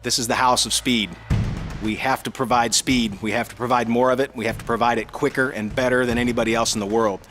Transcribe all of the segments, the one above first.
This is the house of speed. We have to provide speed. We have to provide more of it. We have to provide it quicker and better than anybody else in the world.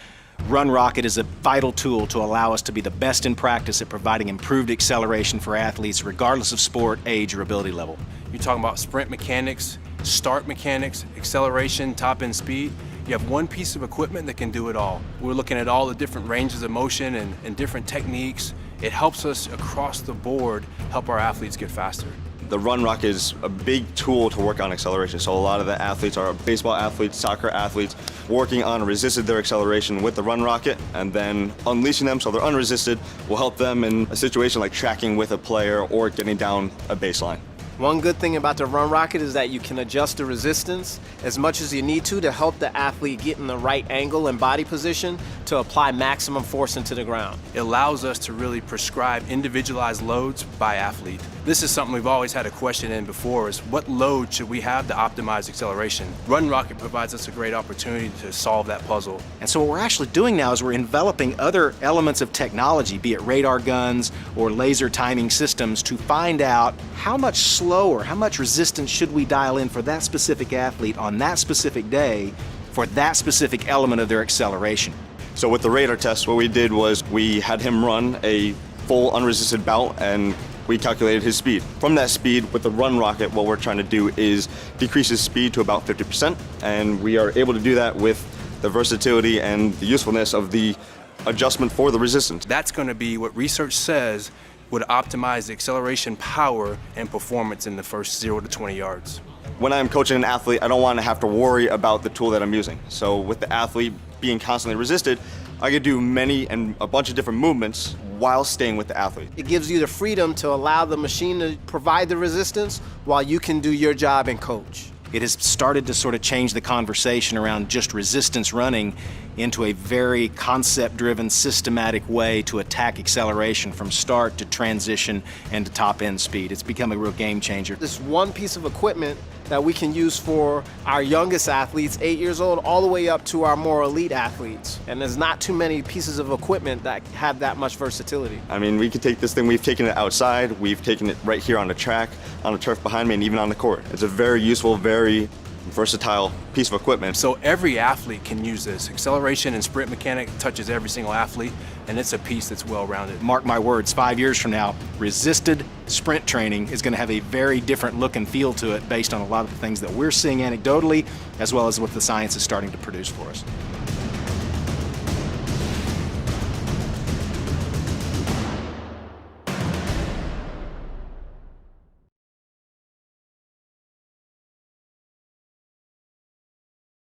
Run Rocket is a vital tool to allow us to be the best in practice at providing improved acceleration for athletes regardless of sport, age, or ability level. You're talking about sprint mechanics, start mechanics, acceleration, top end speed. You have one piece of equipment that can do it all. We're looking at all the different ranges of motion and different techniques. It helps us across the board help our athletes get faster. The Run Rocket is a big tool to work on acceleration. So a lot of the athletes are baseball athletes, soccer athletes, working on resisted their acceleration with the Run Rocket, and then unleashing them so they're unresisted will help them in a situation like tracking with a player or getting down a baseline. One good thing about the Run Rocket is that you can adjust the resistance as much as you need to help the athlete get in the right angle and body position to apply maximum force into the ground. It allows us to really prescribe individualized loads by athlete. This is something we've always had a question in before, is what load should we have to optimize acceleration? Run Rocket provides us a great opportunity to solve that puzzle. And so what we're actually doing now is we're enveloping other elements of technology, be it radar guns or laser timing systems, to find out how much slower, how much resistance should we dial in for that specific athlete on that specific day for that specific element of their acceleration. So with the radar test, what we did was we had him run a full unresisted bout and we calculated his speed. From that speed, with the Run Rocket, what we're trying to do is decrease his speed to about 50%, and we are able to do that with the versatility and the usefulness of the adjustment for the resistance. That's going to be what research says would optimize the acceleration power and performance in the first 0 to 20 yards. When I'm coaching an athlete, I don't want to have to worry about the tool that I'm using. So with the athlete being constantly resisted, I could do many and a bunch of different movements while staying with the athlete. It gives you the freedom to allow the machine to provide the resistance while you can do your job and coach. It has started to sort of change the conversation around just resistance running into a very concept-driven, systematic way to attack acceleration from start to transition and to top-end speed. It's become a real game changer. This one piece of equipment that we can use for our youngest athletes, 8 years old, all the way up to our more elite athletes. And there's not too many pieces of equipment that have that much versatility. I mean, we could take this thing, we've taken it outside, we've taken it right here on the track, on the turf behind me, and even on the court. It's a very useful, very versatile piece of equipment. So every athlete can use this. Acceleration and sprint mechanic touches every single athlete, and it's a piece that's well-rounded. Mark my words, 5 years from now, resisted sprint training is going to have a very different look and feel to it based on a lot of the things that we're seeing anecdotally, as well as what the science is starting to produce for us.